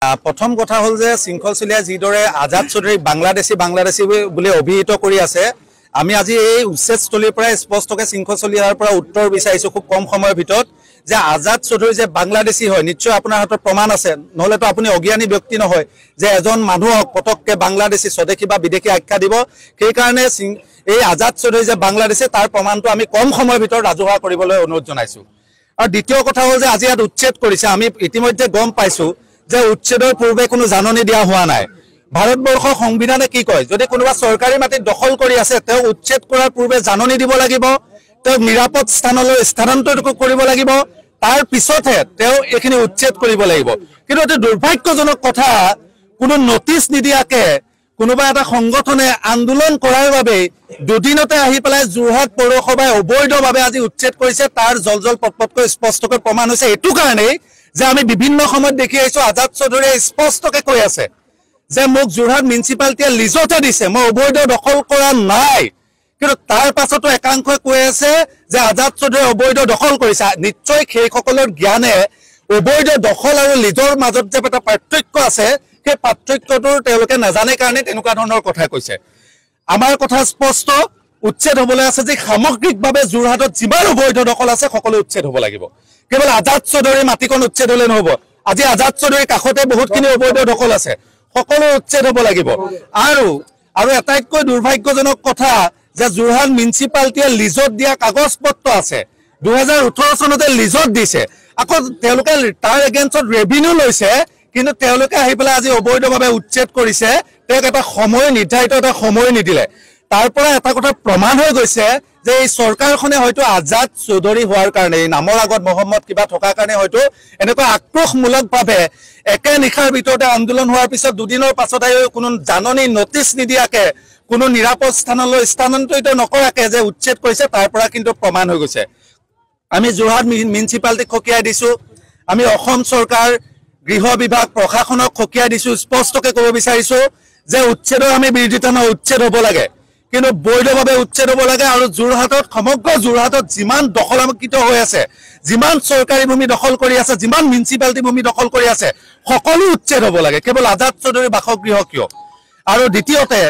প্ৰথম কথা হল যে শৃংখল চলিয়া যিদৰে আজাদ চৌধুৰী বাংলাদেশী বুলি অভিহিত কৰি আছে আমি আজি এই উচ্ছেদস্থলীৰ পৰা স্পষ্টকৈ শৃংখল চলিয়াৰ পৰা উত্তৰ বিচাৰিছো খুব কম সময়ৰ ভিতৰত যে আজাদ চৌধুৰী যে বাংলাদেশী হয় নিশ্চয় আপোনাৰ হাতত প্ৰমাণ আছে নহলেতো আপুনি অজ্ঞানী ব্যক্তি নহয় যে এজন মানুহক পটককে বাংলাদেশী স্বদেশী বা বিদেশী আখ্যা দিব সেই কাৰণে এই আজাদ চৌধুৰী যে বাংলাদেশী তাৰ প্ৰমাণটো আমি কম সময়ৰ ভিতৰত ৰাজহুৱা কৰিবলৈ অনুৰোধ জনাইছো আৰু দ্বিতীয় কথা হল যে আজি ইয়াত উচ্ছেদ কৰিছে আমি ইতিমধ্যে গম পাইছো যে উচ্ছেদৰ পূৰ্বে কোনো জাননী দিয়া হোৱা নাই ভাৰতবৰ্ষৰ সংবিধানে কি কয় যদি কোনোবা চৰকাৰী মাটি দখল কৰি আছে তেওঁ উচ্ছেদ কৰাৰ পূৰ্বে জাননী দিব লাগিব তেওঁ নিৰাপদ স্থানলৈ স্থানান্তৰ কৰিব লাগিব তাৰ পিছতহে তেওঁ এখিনি উচ্ছেদ কৰিব লাগিব কিন্তু এটো দুৰ্ভাগ্যজনক কথা কোনো নটিচ নিদিয়াকে কোনোবা এটা সংগঠনে আন্দোলন কৰাৰ বাবে দুদিনতে আহি পেলাই যোৰহাট পৌৰসভাই অবৈধভাৱে আজি উচ্ছেদ কৰিছে তাৰ জলজল পটপটকৈ স্পষ্টকৈ প্ৰমাণ হৈছে এটো কাৰণে যে আমি বিভিন্ন সময়ত দেখি আইছো আজাদ চৌধুৰীয়ে স্পষ্টকৈ কৈ আছে যে মোক যোৰহাট মিউনিসিপালিটিয়ে লিজতে দিছে মই অবৈধ দখল কৰা নাই কিন্তু তাৰ পাছতো একাংশই কৈ আছে যে আজাদ চৌধুৰীয়ে অবৈধ দখল কৰিছে নিশ্চয় সেইসকলৰ জ্ঞানে অবৈধ দখল আৰু লিজৰ মাজত যে এটা পাৰ্থক্য আছে সেই পাৰ্থক্যটো তেওঁলোকে নাজানে কাৰণে তেনেকুৱা ধৰণৰ কথা কৈছে আমাৰ কথা স্পষ্ট উচ্ছেদ হ'বলৈ আছে যে সামগ্ৰিকভাৱে যোৰহাটত যিমান অবৈধ দখল আছে সকলো উচ্ছেদ হ'ব লাগিব কেৱল আজাদ চৌধুৰীৰ মাটিকণ উচ্ছেদ হ'লে নহ'ব আজি আজাদ চৌধুৰীৰ কাষতে বহুতখিনি অবৈধ দখল আছে সকলো উচ্ছেদ হ'ব লাগিব আৰু এটাইতকৈ দুৰ্ভাগ্যজনক কথা যে যোৰহাট মিউনিসিপালিটিয়ে লিজত দিয়া কাগজ পত্ৰ আছে 2018 চনতে লিজত দিছে আকৌ তেওঁলোকে তাৰ এগেইনষ্টত ৰেভিনিউ লৈছে কিন্তু তেওঁলোকে আহি পেলাই আজি অবৈধভাৱে উচ্ছেদ কৰিছে তেওঁক এটা সময় নিৰ্ধাৰিত এটা সময় নিদিলে তাৰ পৰা এটা কথা প্ৰমাণ হৈ গৈছে যে এই চৰকাৰখনে হয়তো আজাদ চৌধুৰী হোৱাৰ কাৰণে নামৰ আগত মোহাম্মদ কিবা থকাৰ কাৰণে হয়তো এনেকুৱা আক্ৰোশমূলকভাৱে একে নিশাৰ ভিতৰতে আন্দোলন হোৱাৰ পিছত দুদিনৰ পাছত কোনো জাননী নটিচ নিদিয়াকে কোনো নিৰাপদ স্থানলৈ স্থানান্তৰিত নকৰাকে যে উচ্ছেদ কৰিছে তাৰ পৰা কিন্তু প্ৰমাণ হৈ গৈছে আমি যোৰহাট মিউনিসিপালিটিক খকিয়াই দিছো আমি অসম চৰকাৰ গৃহ বিভাগ প্ৰশাসনক খকিয়াই দিছো স্পষ্টকৈ ক'ব বিচাৰিছো যে উচ্ছেদৰ আমি বিৰোধিতা নহয় উচ্ছেদ হ'ব লাগে কিন্তু বৈধভাৱে উচ্ছেদ হ'ব লাগে আৰু যোৰহাটত সমগ্ৰ যোৰহাটত যিমান দখলামুক্ত হৈ আছে যিমান চৰকাৰী ভূমি দখল কৰি আছে যিমান মিউনিসিপালিটি ভূমি দখল কৰি আছে সকলো উচ্ছেদ হ'ব লাগে কেৱল আজাদ চৌধুৰী বাসগৃহ কিয় আৰু দ্বিতীয়তে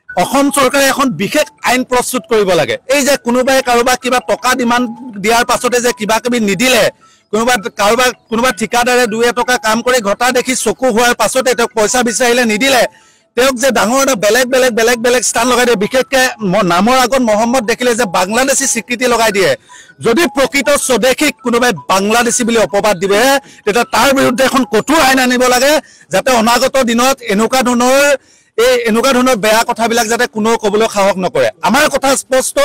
অসম চৰকাৰে এখন বিশেষ আইন প্ৰস্তুত কৰিব লাগে এই যে কোনোবাই কাৰোবাক কিবা টকা ডিমাণ্ড দিয়াৰ পাছতে যে কিবা কিবি নিদিলে কোনোবা ঠিকাদাৰে 2 টকা কাম কৰি ঘটা দেখি চকু হোৱাৰ পাছতে তেওঁক পইচা বিচাৰিলে নিদিলে তেওঁক যে ডাঙৰ বেলেগ স্থান লগাই দিয়ে বিশেষকৈ নামৰ আগত মোহাম্মদ দেখিলে যে বাংলাদেশী স্বীকৃতি লগাই দিয়ে যদি প্ৰকৃত স্বদেশীক কোনোবাই বাংলাদেশী বুলি অপবাদ দিবে তেতিয়া তাৰ বিৰুদ্ধে এখন কঠোৰ আইন আনিব লাগে যাতে অনাগত দিনত এনেকুৱা ধৰণৰ বেয়া কথাবিলাক যাতে কোনো ক'বলৈ সাহস নকৰে আমাৰ কথা স্পষ্ট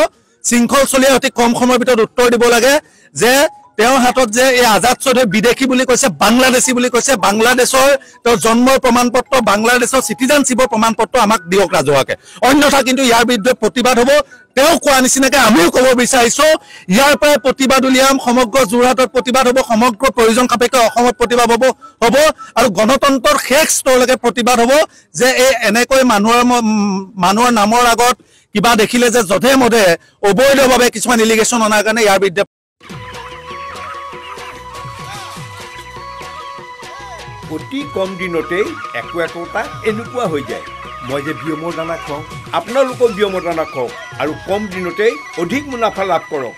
শৃংখল চলিয়া অতি কম সময়ৰ ভিতৰত উত্তৰ দিব লাগে যে তেওঁৰ হাতত যে এই আজাদ চৌধুৰী বিদেশী বুলি কৈছে বাংলাদেশী বুলি কৈছে বাংলাদেশৰ তেওঁৰ জন্মৰ প্ৰমাণপত্ৰ বাংলাদেশৰ সিটিজেনশ্বিপৰ প্ৰমাণপত্ৰ আমাক দিয়ক ৰাজহুৱাকে অন্যথা কিন্তু ইয়াৰ বিৰুদ্ধে প্ৰতিবাদ হ'ব তেওঁ কোৱা নিচিনাকে আমিও ক'ব বিচাৰিছো ইয়াৰ পৰা প্ৰতিবাদ উলিয়াম সমগ্ৰ যোৰহাটত প্ৰতিবাদ হ'ব সমগ্ৰ প্ৰয়োজন সাপেক্ষে অসমত প্ৰতিবাদ হ'ব আৰু গণতন্ত্ৰৰ শেষ স্তৰলৈকে প্ৰতিবাদ হ'ব যে এই এনেকৈ মানুহৰ নামৰ আগত কিবা দেখিলে যে যধে মধে অবৈধভাৱে কিছুমান ইলিগেশ্যন অনাৰ কাৰণে ইয়াৰ বিৰুদ্ধে অতি কম দিনতেই একোটা এনেকুৱা হৈ যায় মই যে বিয়মৰ দানা খাওঁ আপোনালোকক বিয়মৰ দানা খাওক আৰু কম দিনতেই অধিক মুনাফা লাভ কৰক